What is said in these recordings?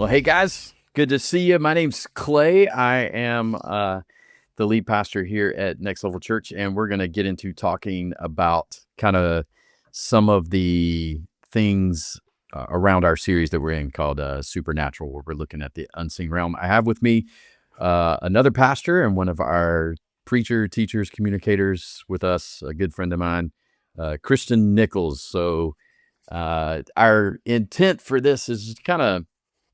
Hey guys, good to see you. My name's Clay. I am the lead pastor here at Next Level Church, and we're going to get into talking about kind of some of the things around our series that we're in called Supernatural, where we're looking at the unseen realm. I have with me another pastor and one of our preacher, teachers, communicators with us, a good friend of mine, Christian Nichles. So our intent for this is kind of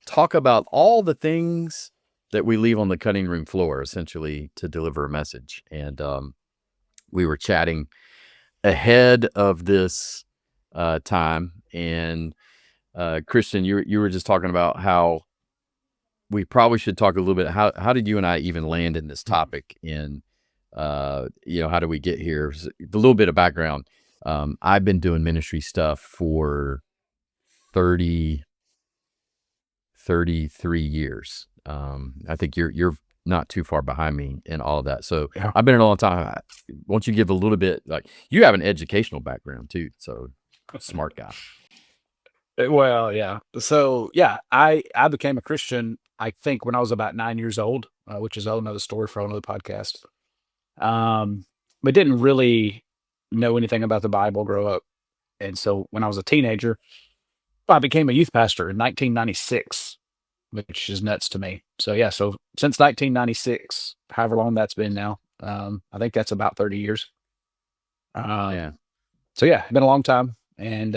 talk about all the things that we leave on the cutting room floor, essentially, to deliver a message. And we were chatting ahead of this time, and Christian, you were just talking about how we probably should talk a little bit. How did you and I even land in this topic? And how do we get here? A little bit of background. I've been doing ministry stuff for 33 years. I think you're not too far behind me in all of that. So Yeah. I've been in a long time. Won't you give a little bit, like, you have an educational background too, so smart guy. Well, yeah. So, yeah, I became a Christian, I think, when I was about 9 years old, which is a whole another story for another podcast. But didn't really know anything about the Bible grow up. And so when I was a teenager, I became a youth pastor in 1996, which is nuts to me. So, yeah, so since 1996, however long that's been now, I think that's about 30 years. Yeah. Um, so, yeah, been a long time. And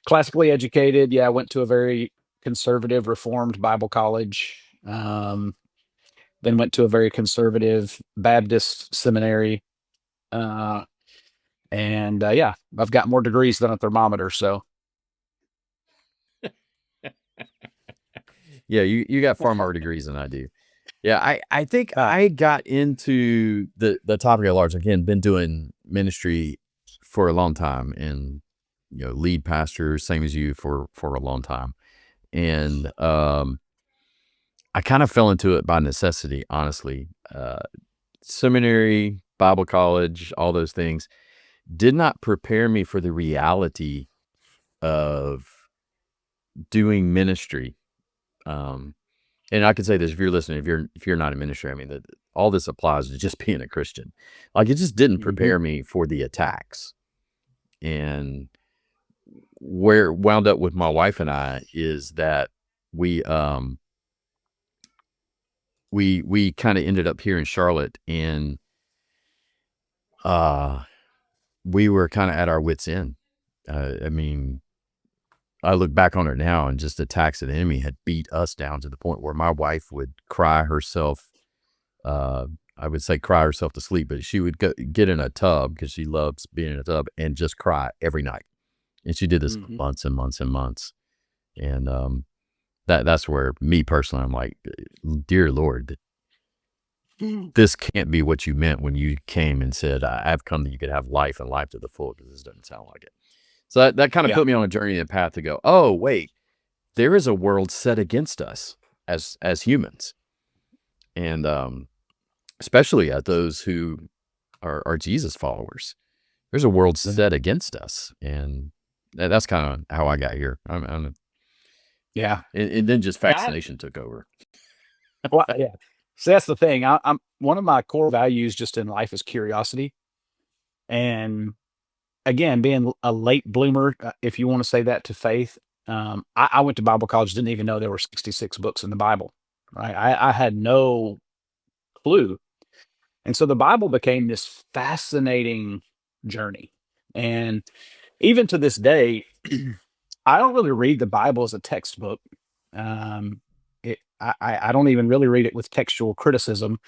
classically educated. Yeah, I went to a very conservative Reformed Bible college. Then went to a very conservative Baptist seminary. Uh, and yeah, I've got more degrees than a thermometer. So Yeah, you got far more degrees than I do. Yeah, I think uh, I got into the topic at large. Again, been doing ministry for a long time, and lead pastor, same as you, for a long time. And I kind of fell into it by necessity, honestly. Seminary, Bible college, all those things did not prepare me for the reality of doing ministry. Um, and I can say this, if you're listening, if you're not in ministry, I mean, all this applies to just being a Christian. Like, it just didn't mhm. prepare me for the attacks. And where it wound up with my wife and I is that we we kind of ended up here in Charlotte, and uh we were kind of at our wits' end. I mean, I look back on it now, and just the attacks of the enemy had beat us down to the point where my wife would cry herself. Uh, I would say cry herself to sleep, but she would get in a tub, because she loves being in a tub, and just cry every night. And she did this for Mhm. months and months and months. And that's where, me personally, I'm like, dear Lord, this can't be what you meant when you came and said, I've come that you could have life and life to the full, because this doesn't sound like it. So that kind of Yeah. put me on a journey and path to go, oh, wait, there is a world set against us as humans. And especially at those who are Jesus followers. There's a world Mhm. set against us. And that's kind of how I got here. Yeah. And then just Yeah. fascination took over. Well, yeah. So that's the thing. I'm one of my core values just in life is curiosity. And again, being a late bloomer, if you want to say that to faith, I went to Bible college, didn't even know there were 66 books in the Bible. Right. I had no clue. And so the Bible became this fascinating journey. And even to this day, I don't really read the Bible as a textbook. Um, I don't even really read it with textual criticism,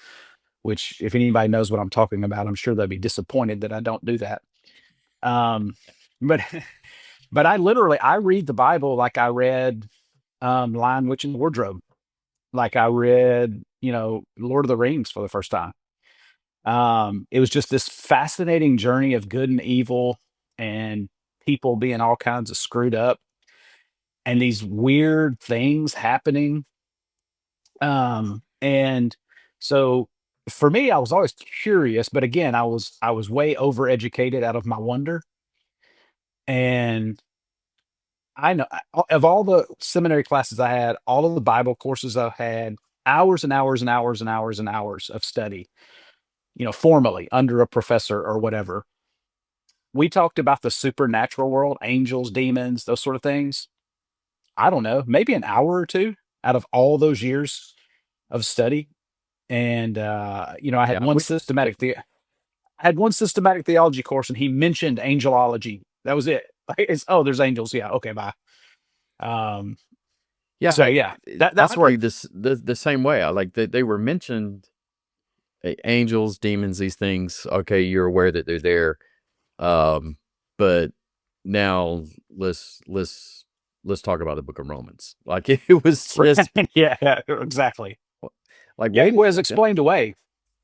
which, if anybody knows what I'm talking about, I'm sure they'll be disappointed that I don't do that. Um, but but I read the Bible like I read Lion, Witch, and the Wardrobe, like I read, Lord of the Rings for the first time. It was just this fascinating journey of good and evil, and people being all kinds of screwed up, and these weird things happening. And so for me, I was always curious, but again, I was way overeducated out of my wonder. And I know of all the seminary classes I had, all of the Bible courses I had, hours and hours and hours and hours and hours of study, formally under a professor or whatever. We talked about the supernatural world, angels, demons, those sort of things. I don't know, maybe an hour or two out of all those years of study. And I had Yeah, I had one systematic theology course, and he mentioned angelology. That was it. Oh, there's angels. Yeah, okay, bye. Um, yeah. so yeah, that's I where view this the same way. I like that they were mentioned, angels, demons, these things. Okay, you're aware that they're there, but now let's talk about the Book of Romans. Like it was just yeah, exactly. like, Yeah, wait it a was second. explained away.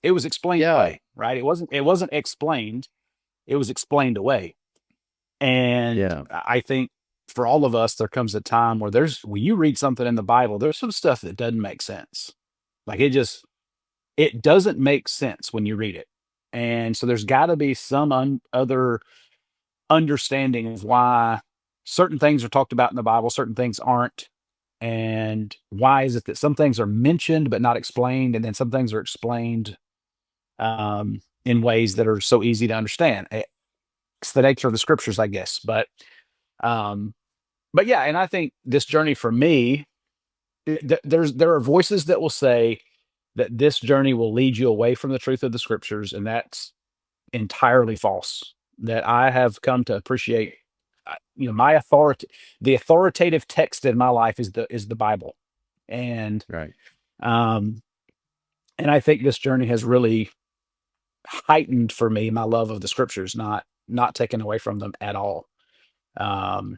It was explained Yeah, away, right? It wasn't explained. It was explained away. And yeah, I think for all of us, there comes a time where when you read something in the Bible, there's some stuff that doesn't make sense. Like it doesn't make sense when you read it. And so there's got to be some other understanding of why certain things are talked about in the Bible, certain things aren't. And why is it that some things are mentioned but not explained, and then some things are explained in ways that are so easy to understand? It's the nature of the scriptures, I guess. Um, but yeah, and I think this journey for me, there are voices that will say that this journey will lead you away from the truth of the scriptures, and that's entirely false. That I have come to appreciate. My authority, the authoritative text in my life is the Bible, and right. um, and I think this journey has really heightened for me my love of the scriptures, not taken away from them at all. Um,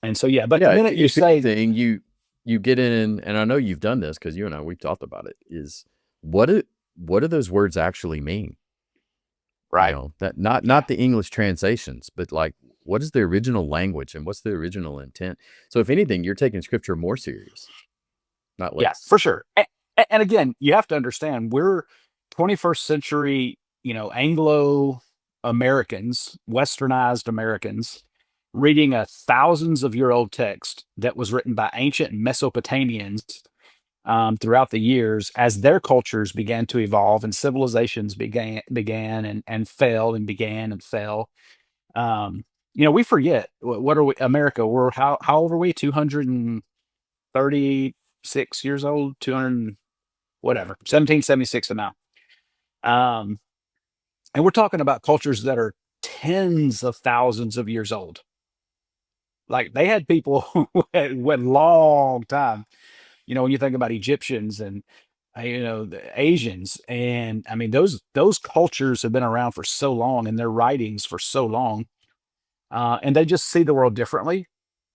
and so yeah, but the Yeah, minute you if say anything, you get in, and I know you've done this because you and I we've talked about it. Is what do those words actually mean? right, That yeah, not the English translations, but like what is the original language and what's the original intent? So if anything, you're taking scripture more serious, not yeah, less. for sure. And again, you have to understand we're 21st century, Anglo Americans, Westernized Americans, reading a thousands of year old text that was written by ancient Mesopotamians throughout the years as their cultures began to evolve and civilizations began and fell and began and fell. We forget what are we, America? We're how old are we? 236 years old, 200 whatever, 1776 now. Um, and we're talking about cultures that are tens of thousands of years old. Like they had people who went long time. When you think about Egyptians and the Asians, and I mean those cultures have been around for so long, and their writings for so long, and they just see the world differently.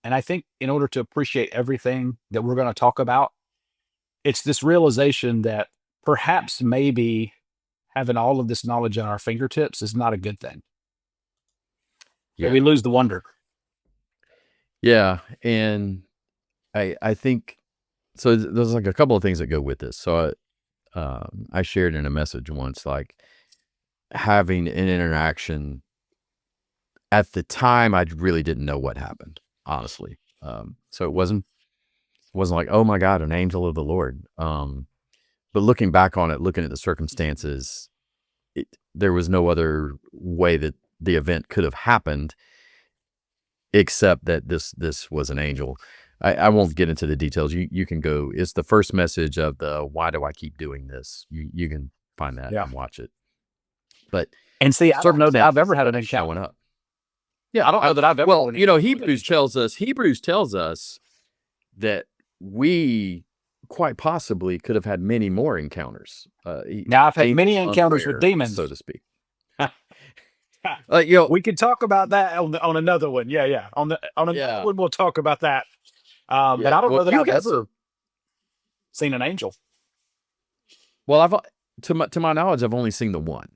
And I think in order to appreciate everything that we're going to talk about, it's this realization that perhaps maybe having all of this knowledge at our fingertips is not a good thing. That Yeah. we lose the wonder. Yeah, and I think so. There's like a couple of things that go with this. So I shared in a message once, like having an interaction. At the time, I really didn't know what happened, honestly. So it wasn't like, oh my God, an angel of the Lord. But looking back on it, looking at the circumstances, there was no other way that the event could have happened except that this was an angel. I won't get into the details. You can go. It's the first message of the "Why do I keep doing this?" You can find that Yeah. and watch it. But And see, I don't know that I've ever had an showing encounter. up. Yeah, I don't know that I've ever well, had an Hebrews tells us that we quite possibly could have had many more encounters. Now I've had many Angels encounters with unaware, so demons. to speak. Uh, you know, We could talk about that on another one. Yeah, yeah. On another yeah, one, we'll talk about that. But yeah. I don't Well, know that you I've guys. ever seen an angel. Well, to my knowledge, I've only seen the one,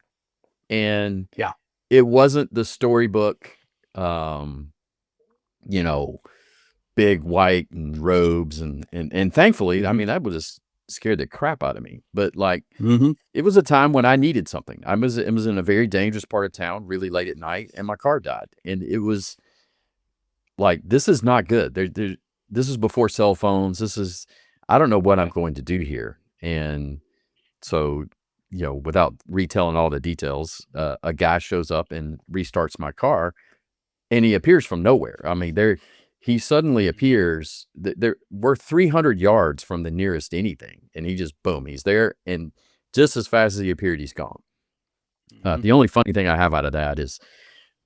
and Yeah. it wasn't the storybook. Um, you know, big white and robes and thankfully, I Hmm. mean, that would have scared the crap out of me. But like, Hmm. it was a time when I needed something. It was in a very dangerous part of town, really late at night, and my car died, and it was like, this is not good. This is before cell phones. I don't know what I'm Right. going to do here. And so, without retelling all the details, a guy shows up and restarts my car, and he appears from nowhere. I mean, he suddenly appears. We're 300 yards from the nearest anything, and he just boom, he's there, and just as fast as he appeared, he's gone. Mhm. The only funny thing I have out of that is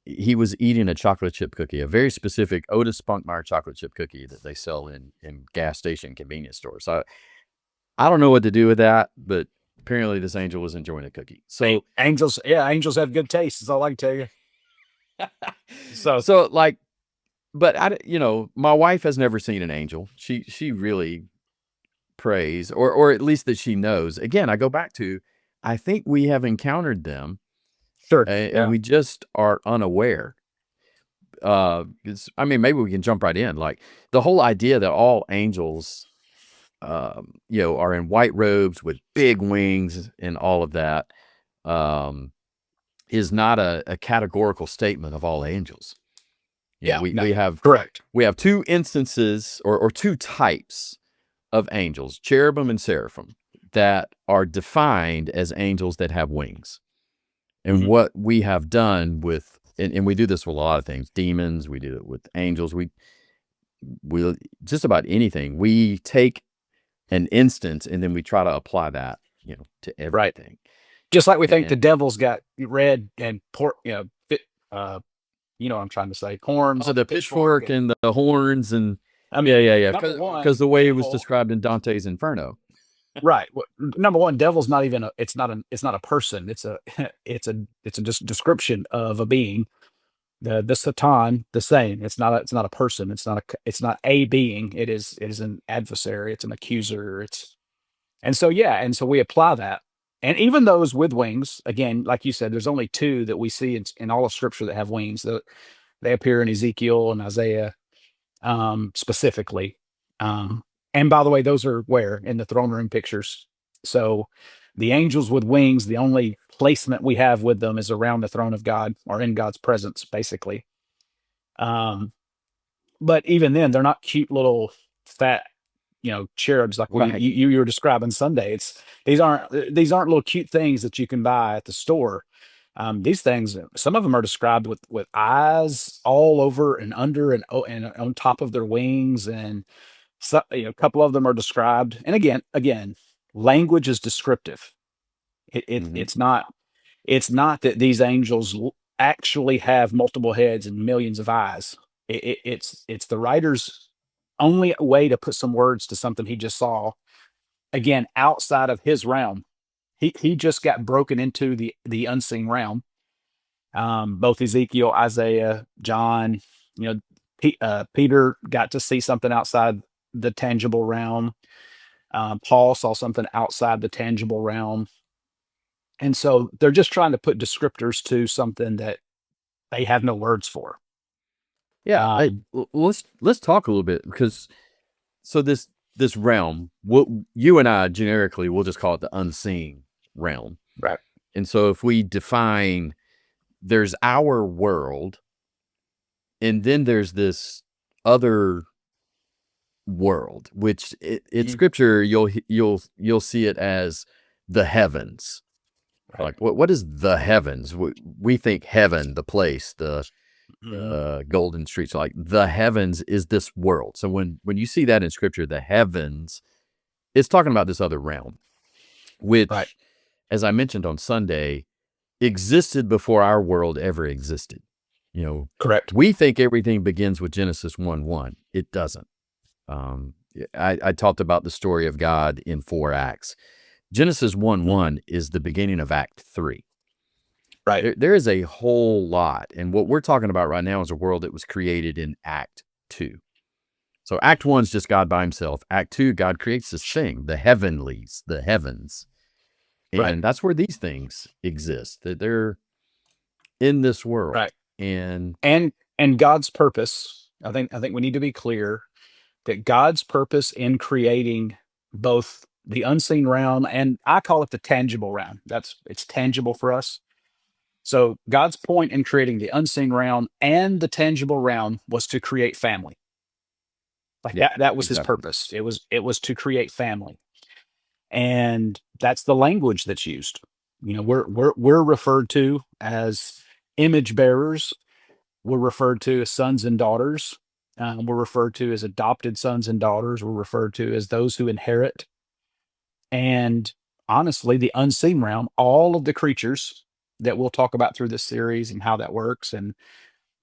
he was eating a chocolate chip cookie, a very specific Otis Spunkmeyer chocolate chip cookie that they sell in gas station convenience stores. So I don't know what to do with that, but apparently this angel was enjoying a cookie. So Angels, yeah, angels have good taste. That's all I can tell you. So so like, but my wife has never seen an angel. She really prays, or at least that she knows. Again, I go back to, I think we have encountered them, sure, and yeah, we just are unaware. I mean, maybe we can jump right in. Like, the whole idea that all angels, are in white robes with big wings and all of that, um, is not a categorical statement of all angels. yeah, We no, we have correct. we have two instances, or two types of angels, cherubim and seraphim, that are defined as angels that have wings. And Mhm. what we have done with, and we do this with a lot of things, demons, we do it with angels, we just about anything. We take an instance and then we try to apply that, to Right. everything. Just like we think the And devil's got red and pork, uh, what I'm trying to say, horns, oh, the pitchfork, pitchfork and and the horns, and I yeah, mean, yeah, yeah, number because one, the way it was devil, described in Dante's Inferno. right? Number one, devil's not even a. It's not a person. It's a. It's a just description of a being. The Satan, the same. It's not a person. It's not a being. It is an adversary. It's an accuser. And so, yeah, and so we apply that. And even those with wings, again, like you said, there's only two that we see in all of Scripture that have wings. They appear in Ezekiel and Isaiah, specifically. Um, and by the way, those are where in the throne room pictures. So the angels with wings, the only placement we have with them is around the throne of God or in God's presence, basically. Um, but even then, they're not cute little fat, cherubs like Right. you were describing Sunday. It's these aren't little cute things that you can buy at the store. These things, some of them are described with eyes all over and under and on top of their wings, and so, a couple of them are described. And again, language is descriptive. Hmm. It's not that these angels actually have multiple heads and millions of eyes. It's the writer's only way to put some words to something he just saw. Again, outside of his realm, he just got broken into the unseen realm. Both Ezekiel, Isaiah, John, you know, Peter got to see something outside the tangible realm. Paul saw something outside the tangible realm. And so they're just trying to put descriptors to something that they have no words for. Yeah. Um, Let's talk a little bit, because so this realm, you and I generically we'll just call it the unseen realm. right. And so if we define, there's our world, and then there's this other world, which in Mhm. scripture you'll see it as the heavens. Right. Like, what is the heavens? We think heaven, the place, Mhm. the golden streets. Like, the heavens is this world. So when you see that in scripture, the heavens, it's talking about this other realm, Right. which, as I mentioned on Sunday, existed before our world ever existed. You know, Correct. we think everything begins with Genesis 1:1. It doesn't. Um, I talked about the story of God in 4 acts. Genesis 1 Mhm. 1 is the beginning of Act 3. Right. There is a whole lot. And what we're talking about right now is a world that was created in Act 2. So Act 1 is just God by himself. Act 2, God creates this thing, the heavenlies, the heavens. Right. And that's where these things exist, that they're in this Right. world. And And God's purpose, I think we need to be clear that God's purpose in creating both the unseen realm and I call it the tangible realm. It's tangible for us. So God's point in creating the unseen realm and the tangible realm was to create family. Like that was his Exactly. purpose. It was to create family. And that's the language that's used. We're referred to as image bearers. We're referred to as sons and daughters. We're referred to as adopted sons and daughters. We're referred to as those who inherit. And honestly, the unseen realm, all of the creatures that we'll talk about through this series and how that works,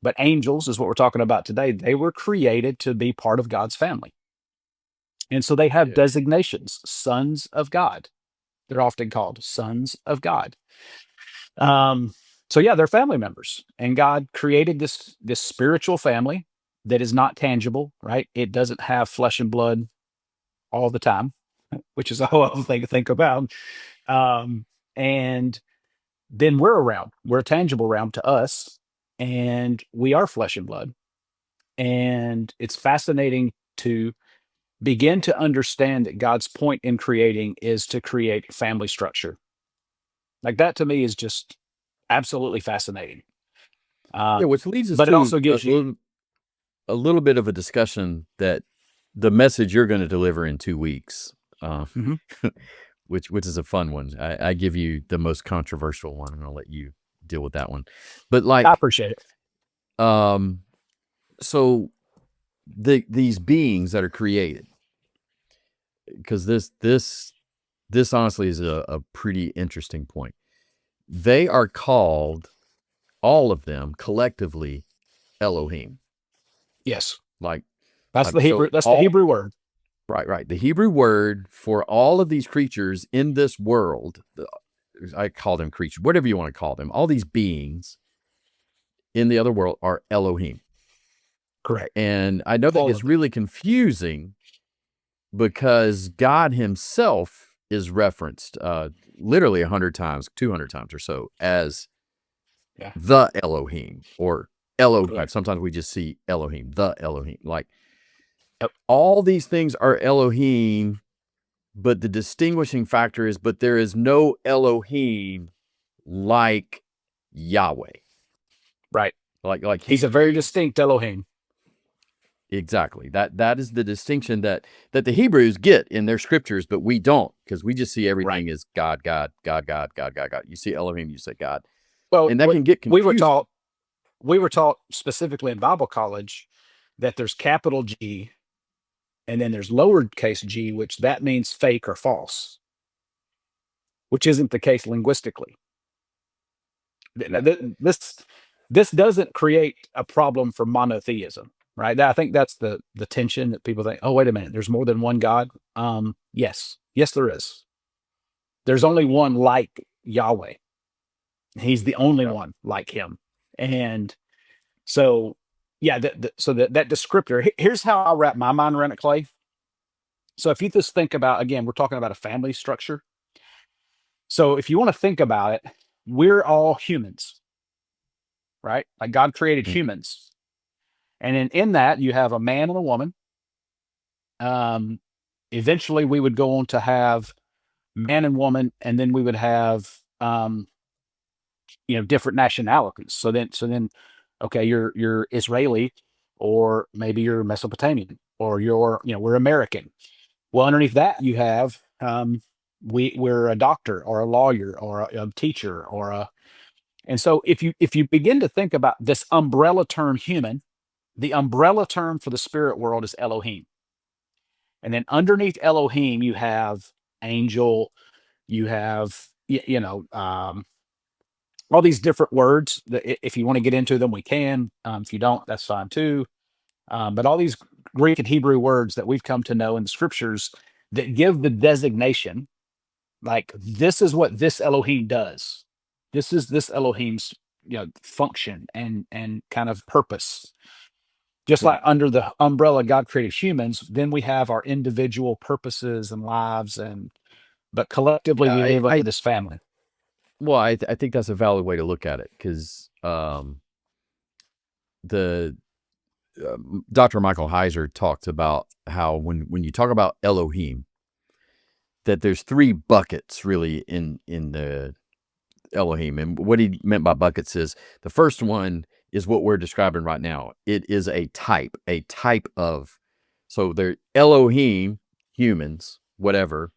but angels is what we're talking about today. They were created to be part of God's family. And so they have Yeah. designations, sons of God. They're often called sons of God. Um, so yeah, they're family members, and God created this spiritual family that is not tangible, right? It doesn't have flesh and blood all the time, which is a whole other thing to think about. And then we're around. We're a tangible realm to us, and we are flesh and blood. And it's fascinating to begin to understand that God's point in creating is to create family structure. Like that to me is just absolutely fascinating. Uh, Yeah, which leads us but it to also gives you, a little bit of a discussion that the message you're going to deliver in 2 weeks, uh, Mhm. which is a fun one. I give you the most controversial one, and I'll let you deal with that one. But I like, appreciate it. um, so these beings that are created, because this honestly is a pretty interesting point. They are called, all of them collectively, Elohim. Yes, Like that's the so Hebrew. That's the all Hebrew word. right. The Hebrew word for all of these creatures in this world, I call them creatures, whatever you want to call them, all these beings in the other world are Elohim. Correct. And I know that All gets of them. really confusing because God himself is referenced literally 100 times, 200 times or so as Yeah. the Elohim or Elohim. Correct. Sometimes we just see Elohim, the Elohim. Like Yep. all these things are Elohim, but the distinguishing factor is, but there is no Elohim like Yahweh. Right. Like He's a very distinct Elohim. exactly. That is the distinction that the Hebrews get in their scriptures, but we don't, because we just see Right. everything as God, God, God, God, God, God, God. You see Elohim, you say God. Well, And that can get we were confusing. taught we were taught specifically in Bible college that there's capital G and then there's lowercase g, which that means fake or false, which isn't the case linguistically. Yeah. This doesn't create a problem for monotheism, right? I think that's the tension that people think. Oh, wait a minute, there's more than one God. Yes, there is. There's only one like Yahweh. He's the only Yeah. one like him, and so yeah. That descriptor. Here's how I wrap my mind around it, Clay. So if you just think about, again, we're talking about a family structure. So if you want to think about it, we're all humans, right? Like God created Mhm. humans. And in that, you have a man and a woman. Um, Eventually, we would go on to have man and woman, and then we would have different nationalities. So then, okay, you're Israeli, or maybe you're Mesopotamian, or we're American. Well, underneath that, you have we're a doctor or a lawyer or a teacher or a. And so if you begin to think about this umbrella term human, the umbrella term for the spirit world is Elohim. And then underneath Elohim, you have angel, you have, all these different words that if you want to get into them, we can. If you don't, that's fine too. But all these Greek and Hebrew words that we've come to know in the scriptures that give the designation, like this is what this Elohim does. This is this Elohim's function and kind of purpose. Just Yeah. like under the umbrella God created humans, then we have our individual purposes and lives, but collectively Yeah. we I, live under I this family. well, I think that's a valid way to look at it because the Dr. Michael Heiser talked about how when you talk about Elohim, that there's three buckets really in Elohim. And what he meant by buckets is the first one is what we're describing right now. It is a type of. So they're Elohim, humans, whatever.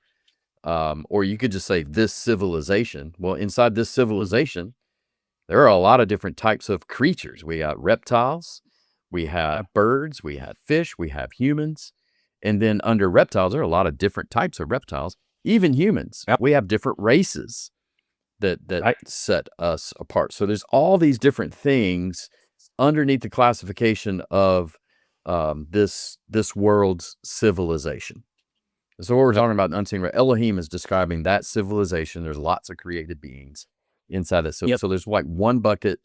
Or you could just say this civilization. Well, inside this civilization, there are a lot of different types of creatures. We got reptiles, we have birds, we have fish, we have humans. And then under reptiles, there are a lot of different types of reptiles. Even humans, we have different races that set us apart. So there's all these different things underneath the classification of this world's civilization. So what we're talking about, unseen, Elohim is describing that civilization. There's lots of created beings inside this. So there's like one bucket.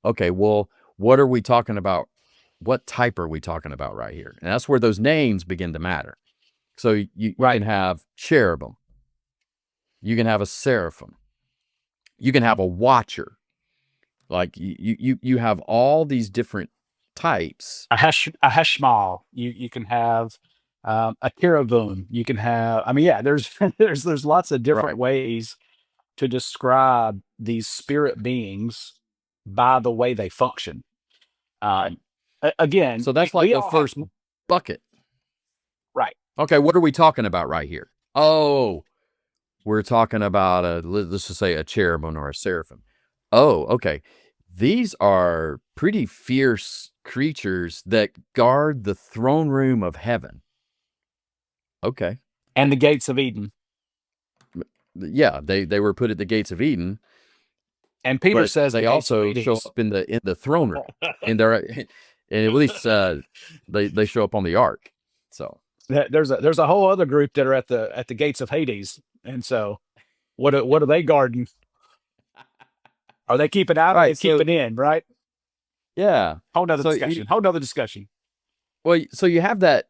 Okay, well, what are we talking about? What type are we talking about right here? And that's where those names begin to matter. So you can have cherubim. You can have a seraphim. You can have a watcher. Like you have all these different types. A heshmal. You can have a cherubim. You can have. I mean, yeah. There's lots of different ways to describe these spirit beings by the way they function. Again, so that's like the first bucket. Right. Okay, what are we talking about right here? Oh, we're talking about let's just say a cherubim or a seraphim. Oh, okay. These are pretty fierce creatures that guard the throne room of heaven. Okay. And the gates of Eden. Yeah, they were put at the gates of Eden. And Peter says they also show up in the throne room. And at least they show up on the ark. So there's a whole other group that are at the gates of Hades. And so what are they guarding? Are they keeping out or keeping in, right? Yeah. Whole nother discussion. Well, so you have that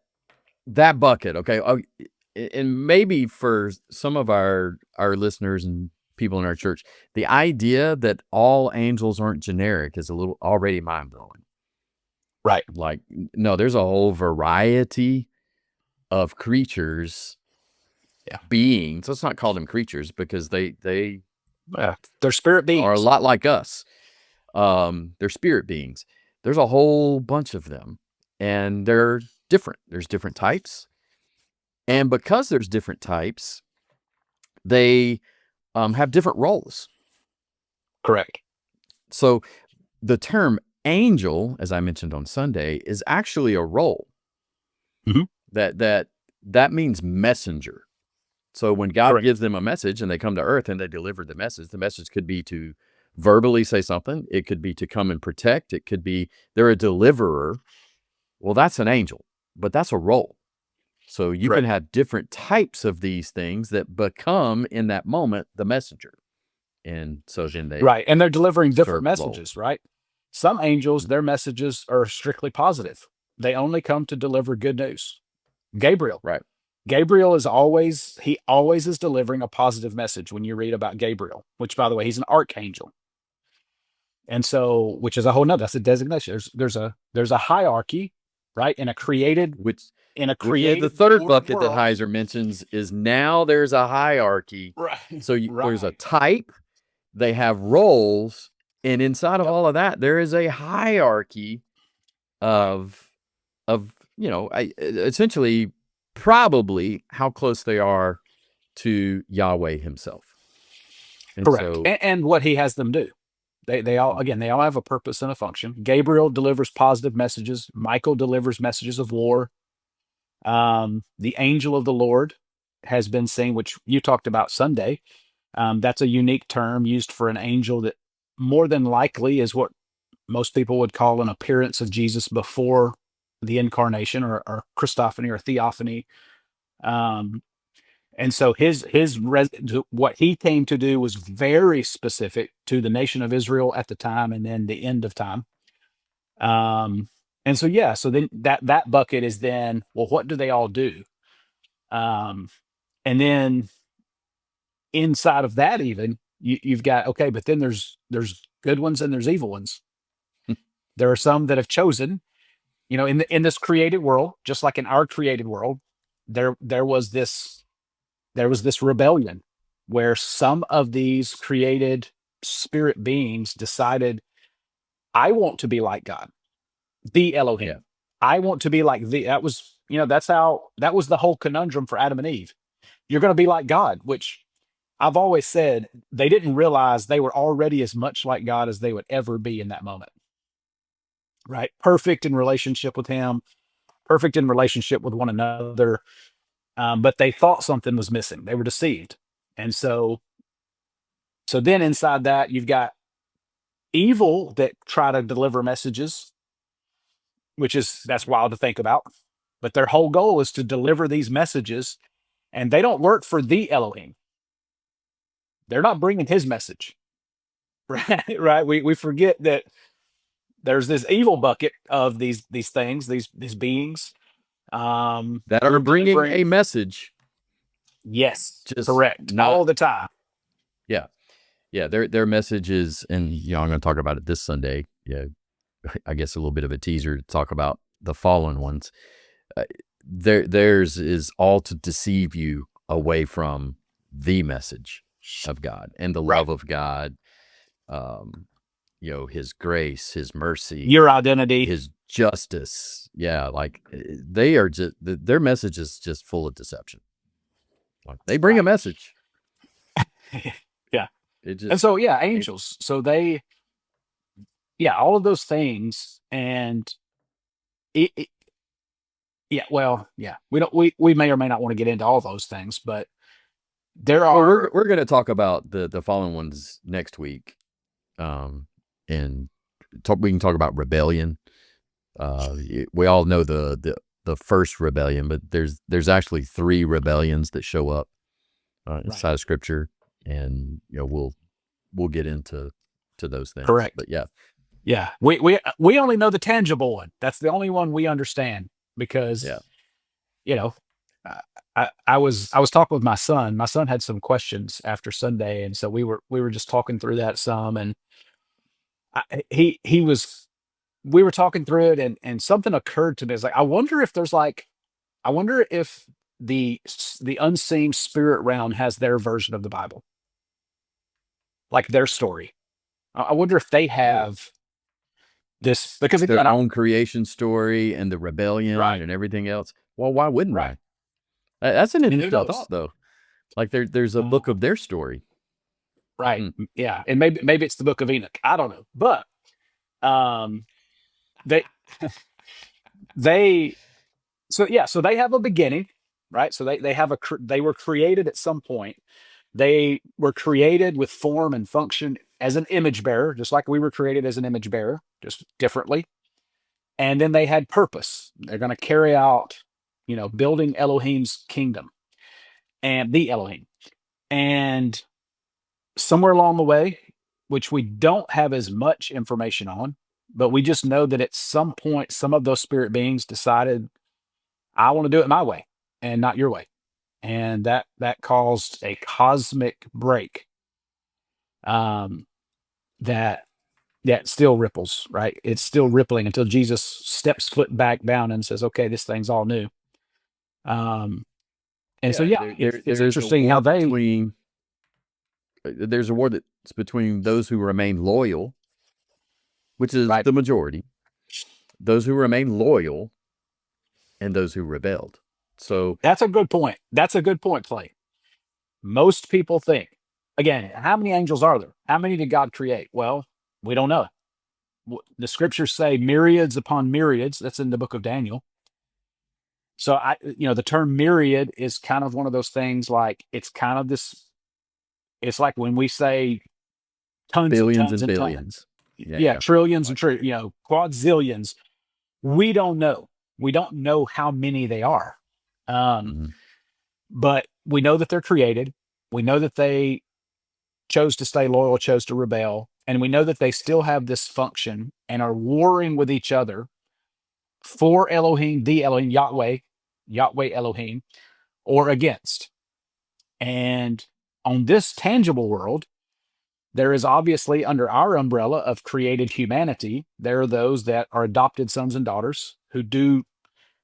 bucket, okay? And maybe for some of our listeners and people in our church, the idea that all angels aren't generic is a little already mind-blowing. Right. Like, no, there's a whole variety of creatures, beings. Let's not call them creatures because they're spirit beings. Are a lot like us. They're spirit beings. There's a whole bunch of them, and they're different. There's different types. And because there's different types, they have different roles. Correct. So the term angel, as I mentioned on Sunday, is actually a role. Mm-hmm. That means messenger. So when God gives them a message and they come to earth and they deliver the message could be to verbally say something. It could be to come and protect. It could be they're a deliverer. Well, that's an angel, but that's a role. So you can have different types of these things that become in that moment the messenger. And so then they and they're delivering different messages, right? Some angels, their messages are strictly positive. They only come to deliver good news. Gabriel. Right. Gabriel is always is delivering a positive message when you read about Gabriel, which by the way, he's an archangel. And so, which is a whole nother, that's a designation. There's a hierarchy, right? In a created the third bucket that Heiser mentions is now there's a hierarchy. Right. So there's a type, they have roles, and inside of all of that, there is a hierarchy of essentially probably how close they are to Yahweh himself. And correct. So, and what he has them do. They all have a purpose and a function. Gabriel delivers positive messages. Michael delivers messages of war. The angel of the Lord has been seen, which you talked about Sunday. That's a unique term used for an angel that more than likely is what most people would call an appearance of Jesus before the incarnation or Christophany or theophany. And so what he came to do was very specific to the nation of Israel at the time and then the end of time. And so, so then that bucket is then, well, what do they all do? And then inside of that, even you've got, okay, but then there's good ones and there's evil ones. There are some that have chosen, in this created world, just like in our created world, there was this rebellion where some of these created spirit beings decided, I want to be like God, the Yeah. Elohim. I want to be like that was, that was the whole conundrum for Adam and Eve. You're going to be like God, which I've always said they didn't realize they were already as much like God as they would ever be in that moment, right? Perfect in relationship with Him, perfect in relationship with one another. But they thought something was missing. They were deceived. And so then inside that, you've got evil that try to deliver messages, that's wild to think about. But their whole goal is to deliver these messages, and they don't work for the Elohim. They're not bringing his message, right? Right. We forget that there's this evil bucket of these things, these beings, That who are are bringing delivering. a message, Yes, just correct, not. all the time. Yeah. Yeah. Their message is, and I'm going to talk about it this Sunday. Yeah. I guess a little bit of a teaser to talk about the fallen ones. Uh, theirs is all to deceive you away from the message of God and the Right. love of God. Um, His grace, His mercy, Your identity. His justice. Yeah, like they are just their message is just full of deception. Like they bring a Right. message. Yeah. It And just so, yeah, it, angels. So yeah, all of those things. And yeah, well, yeah, we may or may not want to get into all those things, but there well, are. we're going to talk about the fallen ones next week. And we can talk about rebellion. We all know the first rebellion, but there's actually three rebellions that show up Right. inside of Scripture, and we'll get into those things. Correct. But yeah, Yeah. We only know the tangible one. That's the only one we understand because, yeah, you know, I, I was talking with my son. My son had some questions after Sunday, and so we were just talking through that some, and he was we were talking through it, and something occurred to me. It's like, I wonder if the unseen spirit realm has their version of the Bible, like their story. I wonder if they oh, have this, because their again, own creation story and the rebellion right, and everything else. Well, why wouldn't right. I? That's an And who interesting knows? thought, though. Like there's a book Uh, of their story. right. Hmm. Yeah. And maybe it's the book of Enoch. I don't know. But um they they so yeah, so they have a beginning, right? So they have they were created at some point. They were created with form and function as an image bearer, just like we were created as an image bearer, just differently. And then they had purpose. They're going to carry out, building Elohim's kingdom and the Elohim. And somewhere along the way, which we don't have as much information on, but we just know that at some point, some of those spirit beings decided, I want to do it my way and not your way. And that caused a cosmic break, um, that still ripples, right? It's still rippling until Jesus steps foot back down and says, okay, this thing's all new. Um, and so, Yeah, yeah, it's there's a interesting how war they. between there's a war that's between those who remain loyal, which is Right. the majority, those who remain loyal, and those who rebelled. So That's a good point. That's a good point, Clay. Most people think, again, how many angels are there? How many did God create? Well, we don't know. The scriptures say myriads upon myriads. That's in the book of Daniel. So the term myriad is kind of one of those things, like it's kind of this, it's like when we say tons and billions tons and and tons. billions. Yeah, Yeah, yeah. trillions and Like quadzillions. We don't know. We don't know how many they are. Um, mhm. but we know that they're created. We know that they chose to stay loyal, chose to rebel. And we know that they still have this function and are warring with each other for Elohim, the Elohim, Yahweh, Yahweh Elohim, or against. And on this tangible world, there is obviously, under our umbrella of created humanity, there are those that are adopted sons and daughters who do,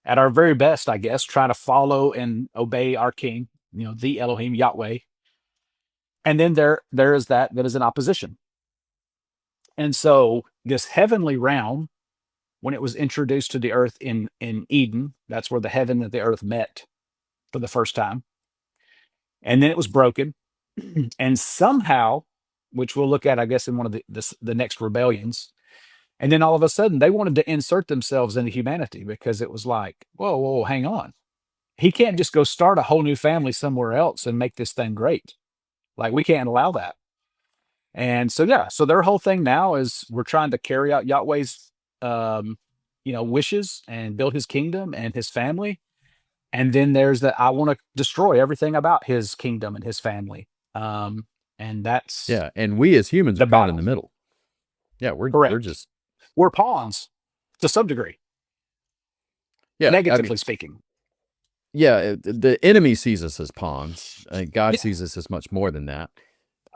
at our very best, I guess, try to follow and obey our King, the Elohim, Yahweh. And then there is that is in opposition. And so this heavenly realm, when it was introduced to the earth in Eden, that's where the heaven and the earth met for the first time. And then it was broken. And somehow, which we'll look at, I guess, in one of the next rebellions. And then all of a sudden, they wanted to insert themselves into humanity because it was like, whoa, whoa, hang on. He can't just go start a whole new family somewhere else and make this thing great. Like, we can't allow that. And so, yeah, so their whole thing now is we're trying to carry out Yahweh's, um, wishes and build his kingdom and his family. And then there's that I want to destroy everything about his kingdom and his family. And that's Yeah, and we as humans the are caught in battle. the middle. Yeah, we're Correct. just We're pawns to some degree, yeah. I mean, negatively speaking. yeah, the enemy sees us as pawns. God Yeah. sees us as much more than that.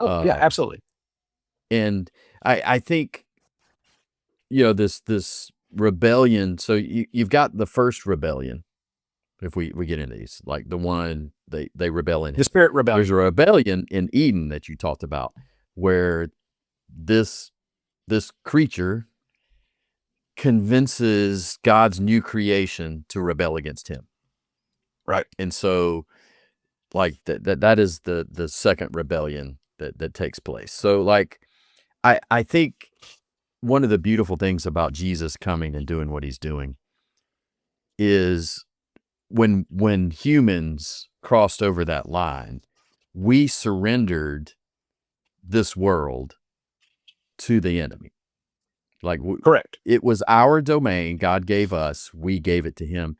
Oh, yeah, Um, absolutely. and I think this rebellion. So you've got the first rebellion. If we get into these, like the one they rebel in The him. spirit There's rebellion. a rebellion in Eden that you talked about, where this creature convinces God's new creation to rebel against him. Right. And so like that is the second rebellion that takes place. So like I think one of the beautiful things about Jesus coming and doing what he's doing is when humans crossed over that line, we surrendered this world to the enemy. Like Correct. it was our domain God gave us, we gave it to him.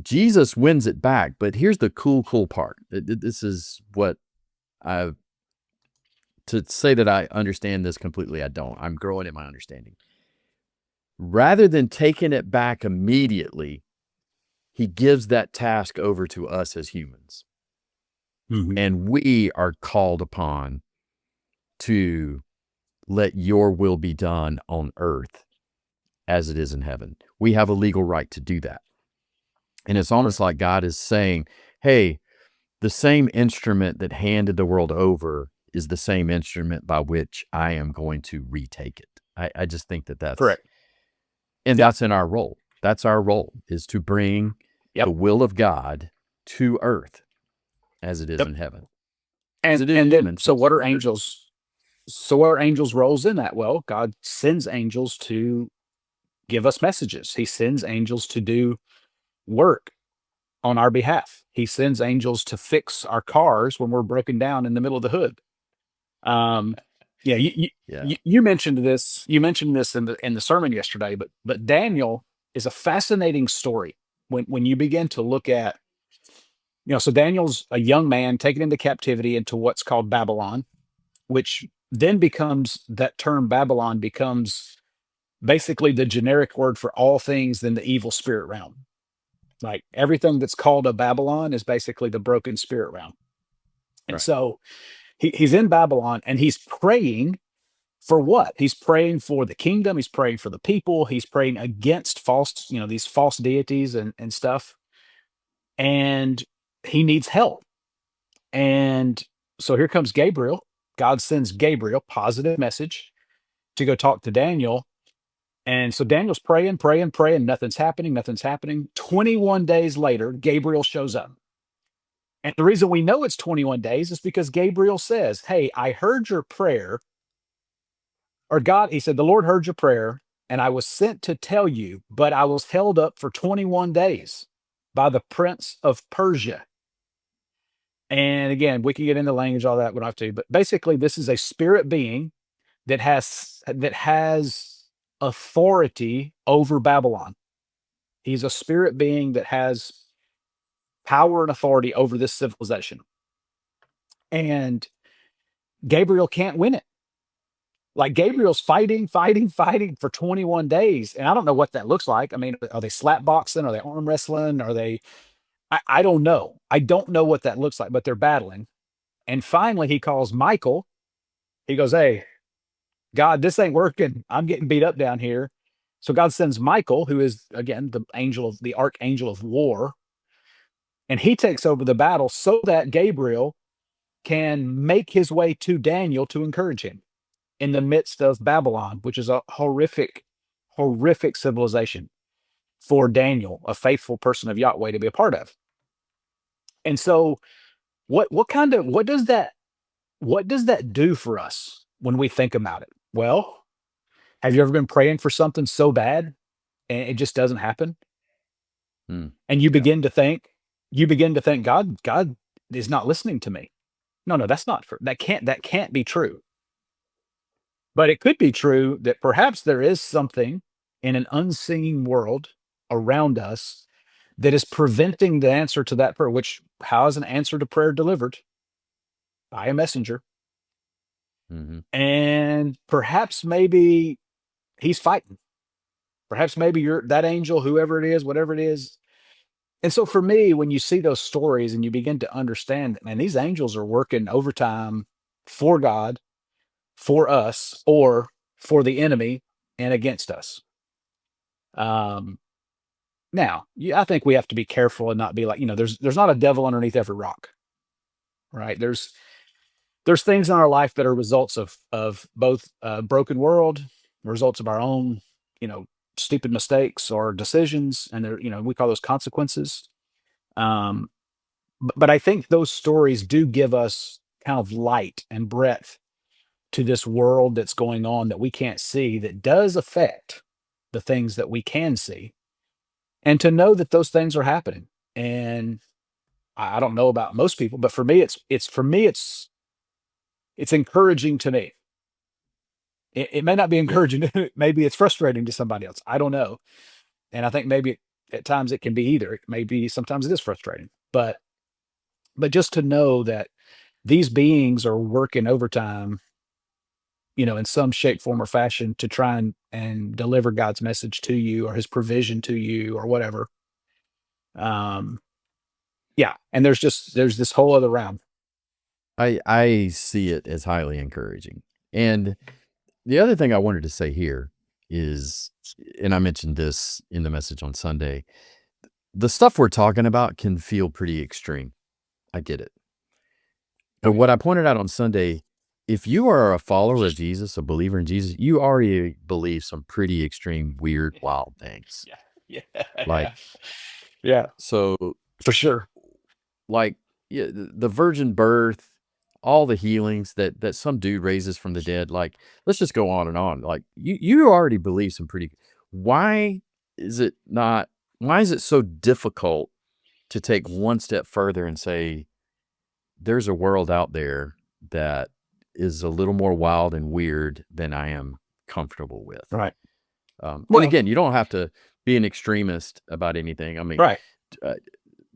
Jesus wins it back, but here's the cool part. This is what I've to say that I understand this completely. I don't. I'm growing in my understanding. Rather than taking it back immediately, he gives that task over to us as humans. Mm-hmm. And we are called upon to let your will be done on earth as it is in heaven. We have a legal right to do that. And it's almost like God is saying, hey, the same instrument that handed the world over is the same instrument by which I am going to retake it. I just think that's, Correct. and that's in our role. That's our role, is to bring Yep. the will of God to earth as it is Yep. in heaven. And then, so what are angels? So what are angels' roles in that? Well, God sends angels to give us messages. He sends angels to do work on our behalf. He sends angels to fix our cars when we're broken down in the middle of the hood. Um, yeah, Yeah. you mentioned this. You mentioned this in the sermon yesterday, but Daniel is a fascinating story when you begin to look at, so Daniel's a young man taken into captivity into what's called Babylon, which then becomes, that term Babylon becomes basically the generic word for all things in the evil spirit realm. Like everything that's called a Babylon is basically the broken spirit realm. And Right. so he's in Babylon and he's praying for what? He's praying for the kingdom. He's praying for the people. He's praying against false, these false deities and stuff. And he needs help. And so here comes Gabriel. God sends Gabriel, positive message, to go talk to Daniel. And so Daniel's praying, praying, praying. Nothing's happening. Nothing's happening. 21 days later, Gabriel shows up. And the reason we know it's 21 days is because Gabriel says, hey, I heard your prayer. Or God, he said, the Lord heard your prayer, and I was sent to tell you, but I was held up for 21 days by the prince of Persia. And again, we can get into language, all that, we don't have to, but basically, this is a spirit being that has authority over Babylon. He's a spirit being that has power and authority over this civilization. And Gabriel can't win it. Like Gabriel's fighting, fighting, fighting for 21 days. And I don't know what that looks like. I mean, are they slap boxing? Are they arm wrestling? Are they, I don't know. I don't know what that looks like, but they're battling. And finally he calls Michael. He goes, hey, God, this ain't working. I'm getting beat up down here. So God sends Michael, who is again the archangel of war, and he takes over the battle so that Gabriel can make his way to Daniel to encourage him. in the midst of Babylon, which is a horrific, horrific civilization for Daniel, a faithful person of Yahweh, to be a part of. And so what does that do for us when we think about it? Well, have you ever been praying for something so bad and it just doesn't happen? And you Yeah. begin to think, God is not listening to me. No, that's not true. That can't be true. But it could be true that perhaps there is something in an unseen world around us that is preventing the answer to that prayer. Which, how is an answer to prayer delivered? By a messenger. And perhaps maybe he's fighting. Perhaps maybe you're that angel, whoever it is, whatever it is. And so for me, when you see those stories and you begin to understand that, man, these angels are working overtime for God, for us, or for the enemy and against us. Now, I think we have to be careful and not be like, there's not a devil underneath every rock, right? There's things in our life that are results of both a broken world, results of our own, stupid mistakes or decisions, and we call those consequences. But I think those stories do give us kind of light and breadth to this world that's going on that we can't see, that does affect the things that we can see, and to know that those things are happening. And I don't know about most people, but for me, it's encouraging to me. It may not be encouraging. Maybe it's frustrating to somebody else. I don't know. And I think maybe at times it can be either. Maybe sometimes it is frustrating, but just to know that these beings are working overtime, in some shape, form, or fashion to try and deliver God's message to you or his provision to you or whatever. Yeah. And there's this whole other realm. I see it as highly encouraging. And the other thing I wanted to say here is, and I mentioned this in the message on Sunday, the stuff we're talking about can feel pretty extreme. I get it. But what I pointed out on Sunday, if you are a follower of Jesus, a believer in Jesus, you already believe some pretty extreme, weird, wild things. Yeah. Like, yeah. So For sure. Like, yeah, the virgin birth, all the healings that some dude raises from the dead, like, let's just go on and on. Like, you already believe some pretty. Why is it so difficult to take one step further and say there's a world out there that is a little more wild and weird than I am comfortable with? Right. And again, you don't have to be an extremist about anything. I mean, right.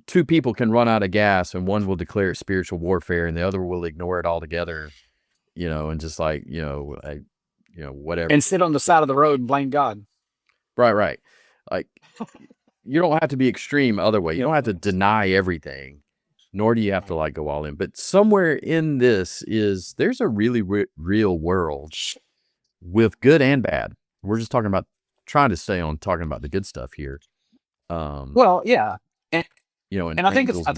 Two people can run out of gas and one will declare it spiritual warfare and the other will ignore it altogether, and just like, whatever. And sit on the side of the road and blame God. Right. Like, you don't have to be extreme other way. You don't have to deny everything, nor do you have to like go all in. But somewhere in this there's a really real world with good and bad. We're just trying to stay on talking about the good stuff here. Well, yeah. And I think I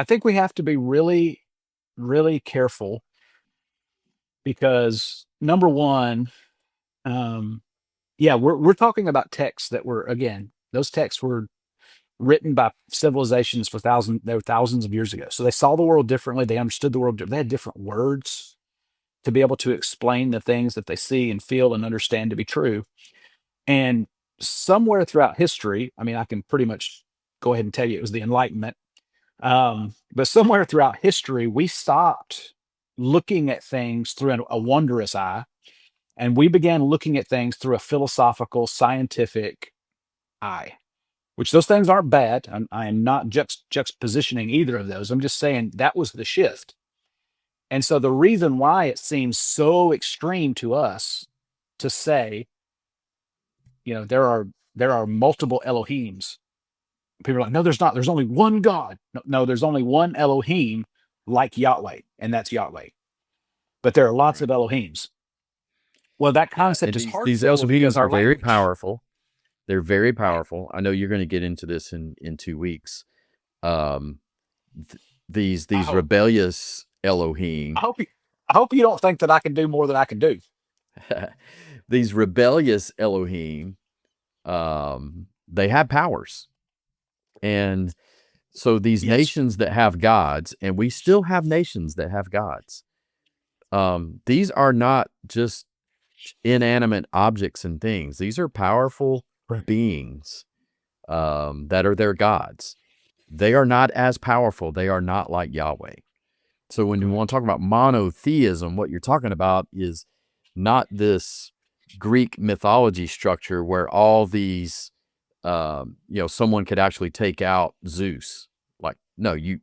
think we have to be really, really careful because number one, we're talking about texts that were, again, those texts were written by civilizations they were thousands of years ago. So they saw the world differently. They understood the world. They had different words to be able to explain the things that they see and feel and understand to be true. And somewhere throughout history, I mean, I can pretty much go ahead and tell you it was the Enlightenment. But somewhere throughout history, we stopped looking at things through a wondrous eye, and we began looking at things through a philosophical, scientific eye, which those things aren't bad. I am not juxtapositioning either of those. I'm just saying that was the shift. And so the reason why it seems so extreme to us to say, there are multiple Elohims. People are like, no, there's not. There's only one God. No, there's only one Elohim, like Yahweh, and that's Yahweh. But there are lots of Elohims. Well, that concept is hard. These Elohims are very powerful. They're very powerful. I know you're going to get into this in 2 weeks. These rebellious Elohim. I hope you don't think that I can do more than I can do. These rebellious Elohim, they have powers. And so these nations that have gods, and we still have nations that have gods, these are not just inanimate objects and things. These are powerful beings that are their gods. They are not as powerful. They are not like Yahweh. So when you want to talk about monotheism, what you're talking about is not this Greek mythology structure where all these, someone could actually take out Zeus. Like, no, you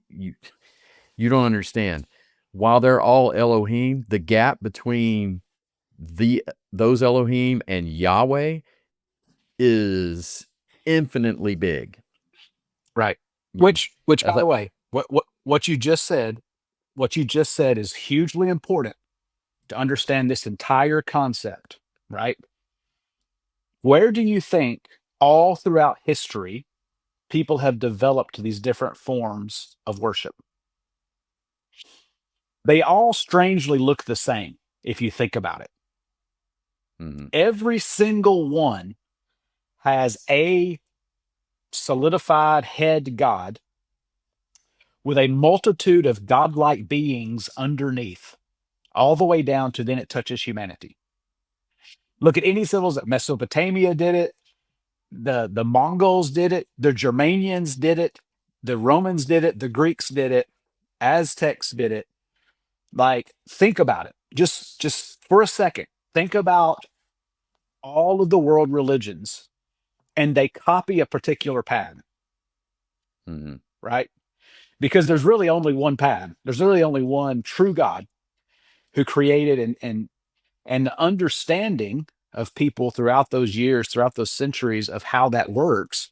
don't understand. While they're all Elohim, the gap between those Elohim and Yahweh is infinitely big. Right. Which by the way, what you just said is hugely important to understand this entire concept, right? Where do you think all throughout history people have developed these different forms of worship? They all strangely look the same if you think about it. Mm-hmm. Every single one has a solidified head god with a multitude of godlike beings underneath, all the way down to then it touches humanity. Look at any civilization. Mesopotamia did it. The Mongols did it. The Germanians did it. The Romans did it. The Greeks did it. Aztecs did it. Like, think about it. Just for a second. Think about all of the world religions, and they copy a particular pattern, Mm-hmm. right? Because there's really only one pattern. There's really only one true God who created and the understanding of people throughout those years, throughout those centuries of how that works.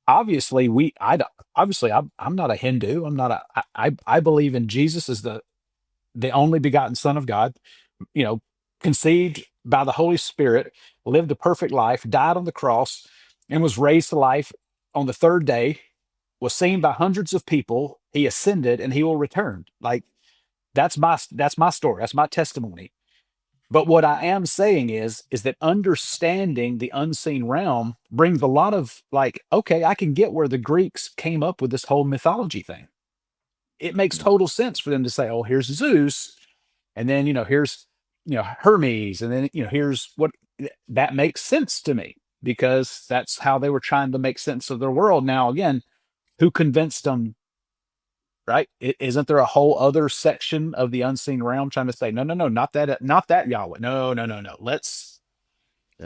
Obviously, I'm not a Hindu. I believe in Jesus as the only begotten Son of God, conceived by the Holy Spirit, lived a perfect life, died on the cross, and was raised to life on the third day, was seen by hundreds of people. He ascended and he will return. Like, that's my story. That's my testimony. But what I am saying is that understanding the unseen realm brings a lot of, like, okay, I can get where the Greeks came up with this whole mythology thing. It makes total sense for them to say, oh, here's Zeus, and then here's Hermes, and then here's what that makes sense to me because that's how they were trying to make sense of their world. Now, again, who convinced them? Right? Isn't there a whole other section of the unseen realm trying to say, no, not that Yahweh. No. Let's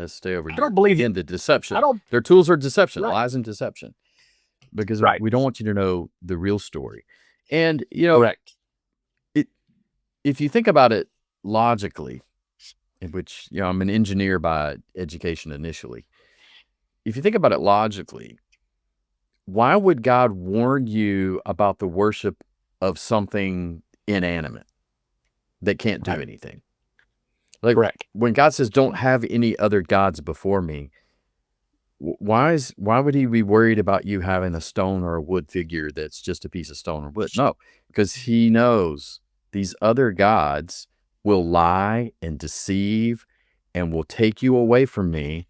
stay over I don't believe in the deception. I don't. Their tools are deception, Right. lies and deception, because Right. we don't want you to know the real story. And, Correct. if you think about it logically, in which, I'm an engineer by education initially. If you think about it logically, why would God warn you about the worship of something inanimate that can't do anything? Like, Correct. when God says, don't have any other gods before me, why would he be worried about you having a stone or a wood figure that's just a piece of stone or wood? No, because he knows these other gods will lie and deceive and will take you away from me.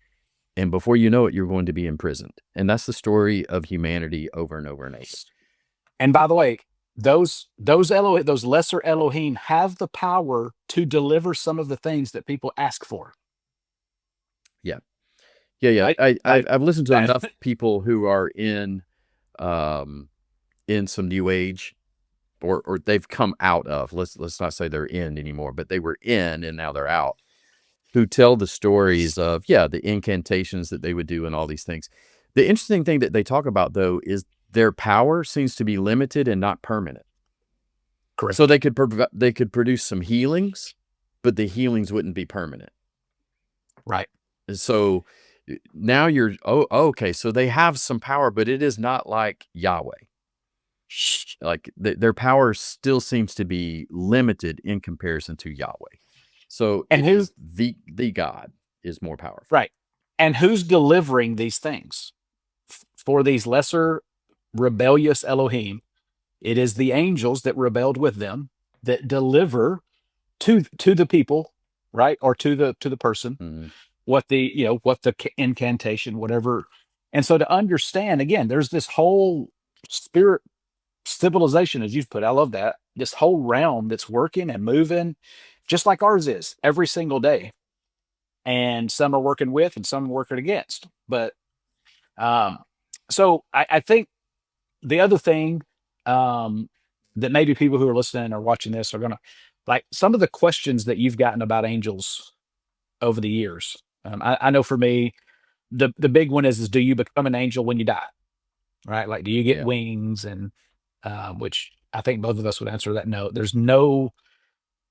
And before you know it, you're going to be imprisoned. And that's the story of humanity over and over and over. And by the way, those lesser Elohim have the power to deliver some of the things that people ask for. Yeah. Right? I've listened to enough people who are in some new age, or they've come out of. Let's not say they're in anymore, but they were in and now they're out. Who tell the stories of the incantations that they would do and all these things. The interesting thing that they talk about, though, is their power seems to be limited and not permanent. Correct. So they could produce some healings, but the healings wouldn't be permanent. Right. So now you're okay. So they have some power, but it is not like Yahweh. Like their power still seems to be limited in comparison to Yahweh. So and who's the God is more powerful. Right. And who's delivering these things for these lesser rebellious Elohim? It is the angels that rebelled with them that deliver to the people, right, or to the person, Mhm. what the incantation, whatever. And so to understand, again, there's this whole spirit civilization, as you put, I love that, this whole realm that's working and moving just like ours is every single day. And some are working with and some are working against. But um, so I think the other thing, um, that maybe people who are listening or watching this are gonna like some of the questions that you've gotten about angels over the years. I know for me, the big one is do you become an angel when you die? Right? Like, do you get Yeah. wings? And which I think both of us would answer that no.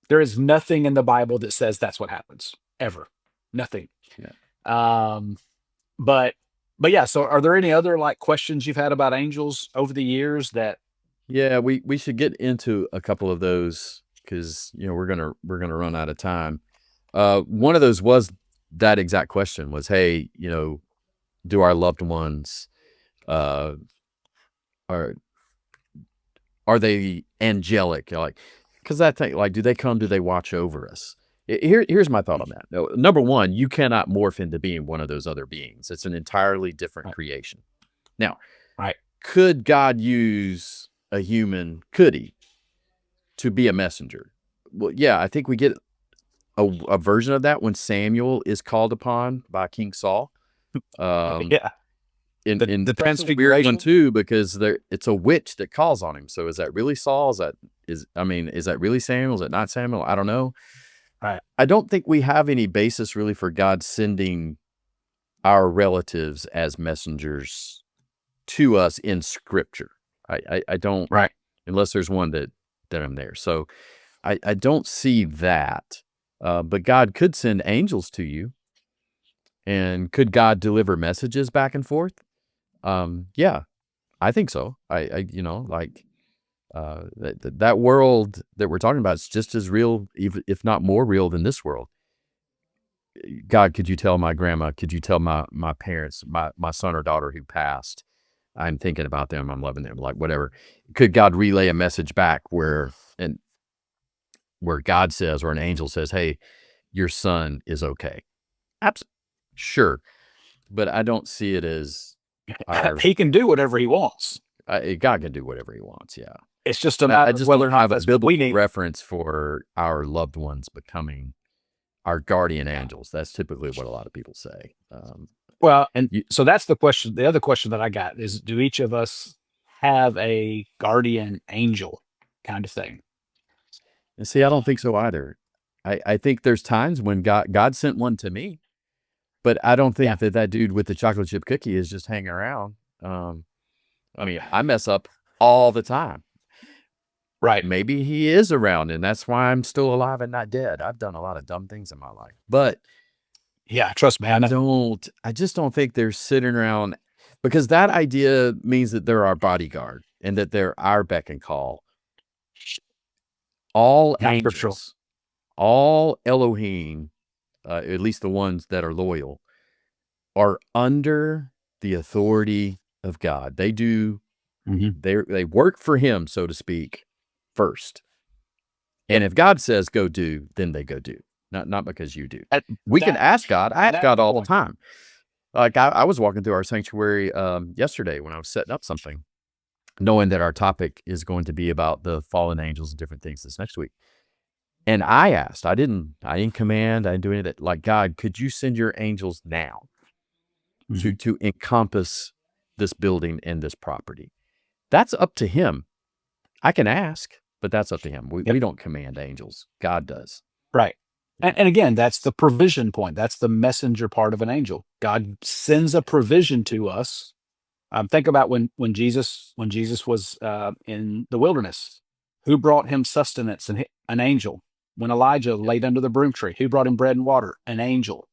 There is nothing in the Bible that says that's what happens ever. Nothing. Yeah. Um, but yeah. So, are there any other like questions you've had about angels over the years that? Yeah, we should get into a couple of those because we're gonna run out of time. One of those was that exact question was, hey, do our loved ones uh are are they angelic? Like, because I think, like, do they come? Do they watch over us? Here's my thought on that. No, number one, you cannot morph into being one of those other beings. It's an entirely different Right. creation. Now, Right. could God use a human? Could he to be a messenger? Well, yeah, I think we get a version of that when Samuel is called upon by King Saul. Yeah. In The that's a weird one transfiguration. too because it's a witch that calls on him. So is that really Saul? Is that really Samuel? Is it not Samuel? I don't know. Right. I don't think we have any basis really for God sending our relatives as messengers to us in Scripture. I don't, Right. unless there's one that I'm there. So I don't see that. But God could send angels to you, and could God deliver messages back and forth? Yeah, I think so. That world that we're talking about is just as real, even if not more real than this world. God, could you tell my grandma? Could you tell my parents, my son or daughter who passed? I'm thinking about them. I'm loving them. Like whatever. Could God relay a message back where God says or an angel says, "Hey, your son is okay"? Absolutely, sure, but I don't see it as our He can do whatever he wants. God can do whatever he wants. Yeah. It's just a I matter of just whether don't or not have a that's what we biblical need. reference for our loved ones becoming our guardian angels. That's typically what a lot of people say. Well, and You, so that's the question. The other question that I got is, do each of us have a guardian angel kind of thing? and see, I don't think so either. I think there's times when God sent one to me, but I don't Yeah. think that dude with the chocolate chip cookie is just hanging around. I mean, I mess up all the time. Right. Maybe he is around, and that's why I'm still alive and not dead. I've done a lot of dumb things in my life, but Yeah. Trust me. I know. I just don't think they're sitting around because that idea means that they're our bodyguard and that they're our beck and call. All Not scriptural. angels, all Elohim, at least the ones that are loyal, are under the authority of God. Hmm. They work for him, so to speak, first. Yep. And if God says go do, then they go do. Not because you do. At We can that ask God. I ask that God all the point. time. Like I was walking through our sanctuary yesterday when I was setting up something, knowing that our topic is going to be about the fallen angels and different things this next week. And I asked, I didn't command, I didn't do any of that. Like, God, could you send your angels now Hmm. to encompass this building and this property? That's up to him. I can ask, but that's up to him. We Yep. we don't command angels. God does. Right. Yeah. And again, that's the provision point. That's the messenger part of an angel. God sends a provision to us. Think about when Jesus was in the wilderness, who brought him sustenance? And an angel. When Elijah Yep. laid under the broom tree, who brought him bread and water? An angel.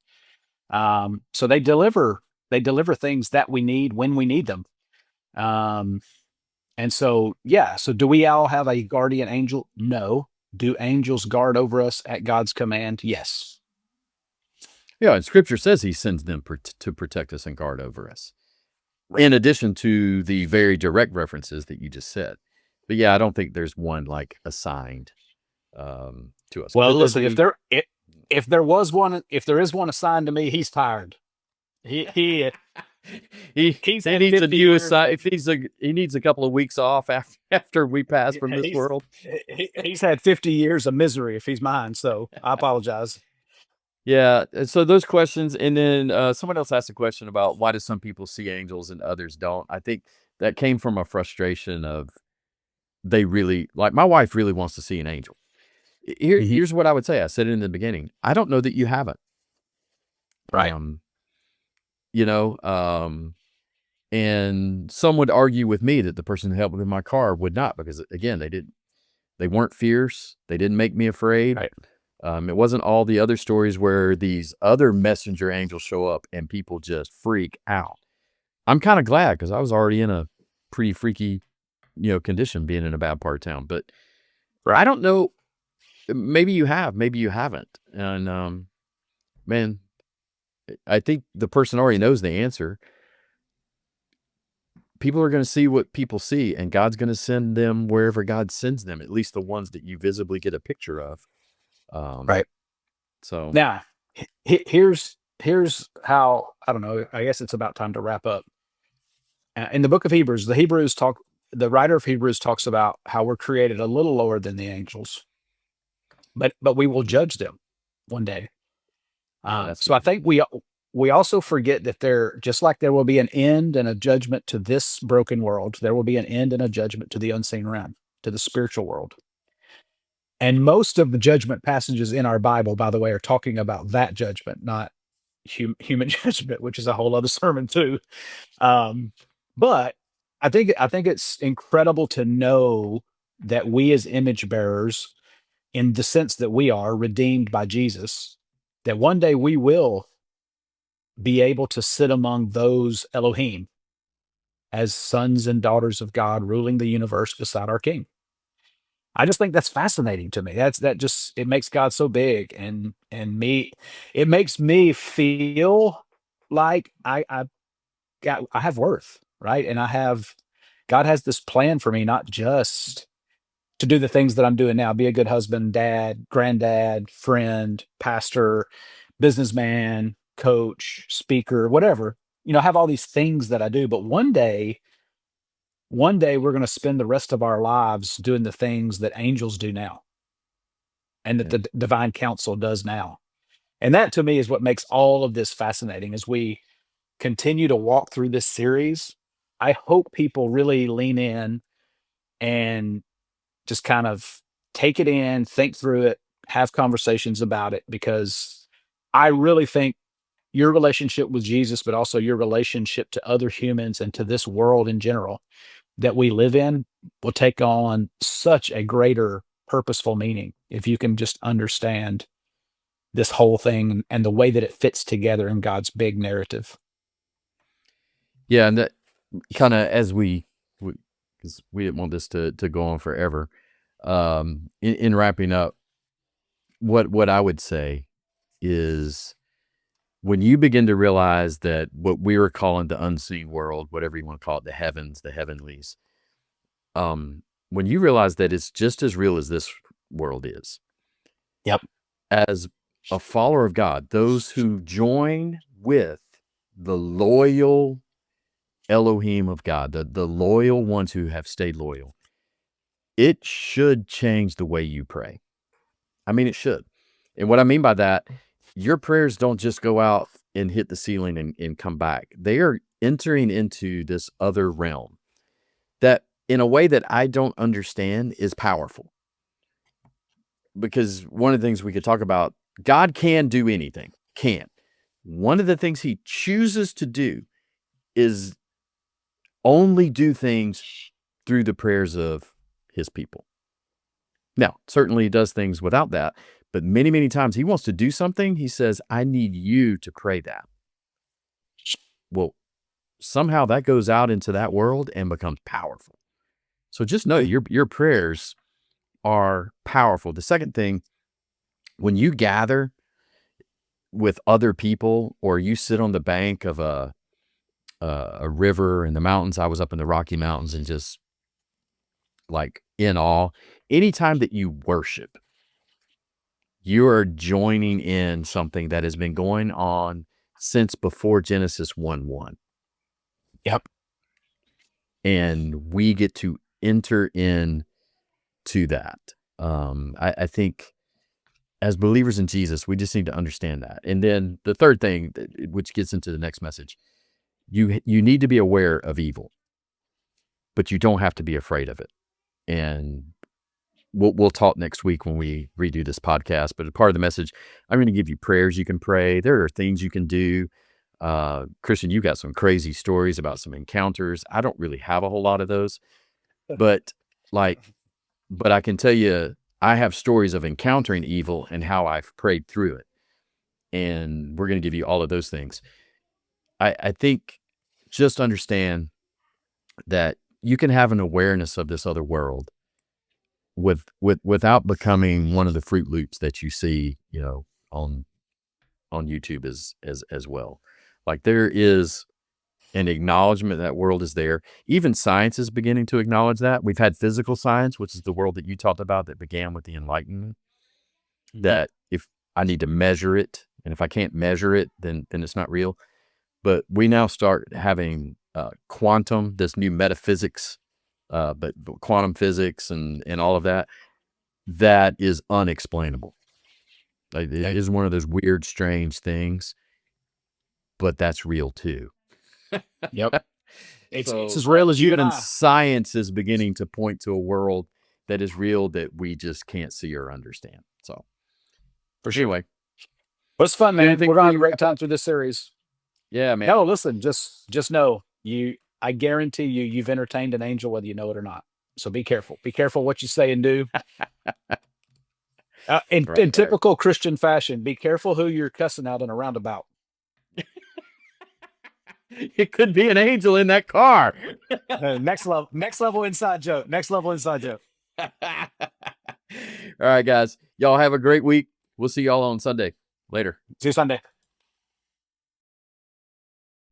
So they deliver. They deliver things that we need when we need them. Um, and so, yeah. So, do we all have a guardian angel? No. Do angels guard over us at God's command? Yes. Yeah, and scripture says he sends them to protect us and guard over us. In addition to the very direct references that you just said. But yeah, I don't think there's one like assigned. to us. Well, Could there listen, be? if there was one, if there is one assigned to me, he's tired. He he's He had needs a 50 new years aside. of If he needs a couple of weeks off after we pass from this he's world. he's had 50 years of misery if he's mine. So I apologize. Yeah. So those questions, and then someone else asked a question about why do some people see angels and others don't. I think that came from a frustration of they really like my wife really wants to see an angel. Mhm. Here's what I would say. I said it in the beginning. I don't know that you haven't. Right. Um, you know, and some would argue with me that the person who helped with my car would not, because again, they weren't fierce. They didn't make me afraid. Right. It wasn't all the other stories where these other messenger angels show up and people just freak out. I'm kind of glad because I was already in a pretty freaky, condition being in a bad part of town. But I Right. don't know. Maybe you have, maybe you haven't. And man, I think the person already knows the answer. People are going to see what people see, and God's going to send them wherever God sends them, at least the ones that you visibly get a picture of. Um, Right. so, Now, here's how, I don't know. I guess it's about time to wrap up. In the book of Hebrews, the writer of Hebrews talks about how we're created a little lower than the angels, but we will judge them one day. yeah, that's So I think we also forget that just like there will be an end and a judgment to this broken world, there will be an end and a judgment to the unseen realm, to the spiritual world. And most of the judgment passages in our Bible, by the way, are talking about that judgment, not human judgment, which is a whole other sermon too. Um, but I think it's incredible to know that we as image bearers, in the sense that we are redeemed by Jesus, that one day we will be able to sit among those Elohim as sons and daughters of God ruling the universe beside our King. I just think that's fascinating to me. It makes God so big, it makes me feel like I have worth, right? And God has this plan for me, not just to do the things that I'm doing now, be a good husband, dad, granddad, friend, pastor, businessman, coach, speaker, whatever. Have all these things that I do, but one day we're going to spend the rest of our lives doing the things that angels do now and that yeah. the divine council does now. And that to me is what makes all of this fascinating as we continue to walk through this series. I hope people really lean in and just kind of take it in, think through it, have conversations about it, because I really think your relationship with Jesus, but also your relationship to other humans and to this world in general that we live in, will take on such a greater purposeful meaning if you can just understand this whole thing and the way that it fits together in God's big narrative. Yeah, and that kind of as because we didn't want this to go on forever. In wrapping up, what I would say is when you begin to realize that what we were calling the unseen world, whatever you want to call it, the heavens, the heavenlies, when you realize that it's just as real as this world is, Yep. as a follower of God, those who join with the loyal Elohim of God, the loyal ones who have stayed loyal, it should change the way you pray. I mean, it should. And what I mean by that, your prayers don't just go out and hit the ceiling and come back. They are entering into this other realm that, in a way that I don't understand, is powerful. Because one of the things we could talk about, God can do anything, can. One of the things he chooses to do is only do things through the prayers of his people. Now, certainly he does things without that, but many, many times he wants to do something. He says, I need you to pray that. Well, somehow that goes out into that world and becomes powerful. So just know your prayers are powerful. The second thing, when you gather with other people or you sit on the bank of a river in the mountains, I was up in the Rocky Mountains and just like in awe. Anytime that you worship, you are joining in something that has been going on since before Genesis 1:1. Yep. And we get to enter in to that. I think as believers in Jesus, we just need to understand that. And then the third thing, which gets into the next message, you need to be aware of evil, but you don't have to be afraid of it. And we'll talk next week when we redo this podcast. But as part of the message, I'm going to give you prayers you can pray. There are things you can do. Christian, you got some crazy stories about some encounters. I don't really have a whole lot of those, but I can tell you, I have stories of encountering evil and how I've prayed through it. And we're going to give you all of those things. I think just understand that you can have an awareness of this other world without becoming one of the Fruit Loops that you see, on YouTube as well. Like, there is an acknowledgement that world is there. Even science is beginning to acknowledge that. We've had physical science, which is the world that you talked about that began with the Enlightenment, that if I need to measure it, and if I can't measure it, then it's not real. But we now start having quantum, this new metaphysics, but quantum physics and all of that is unexplainable. Like, it is one of those weird, strange things, but that's real too. Yep. It's as real as you and I. Science is beginning to point to a world that is real that we just can't see or understand. So, for sure. Anyway, but it's fun, man. We're going to have a great time through this series. Yeah, man. No, listen, just know I guarantee you've entertained an angel whether you know it or not. So be careful. Be careful what you say and do. In typical Christian fashion, be careful who you're cussing out in a roundabout. It could be an angel in that car. Next level inside joke. Next level inside joke. All right, guys. Y'all have a great week. We'll see y'all on Sunday. Later. See you Sunday.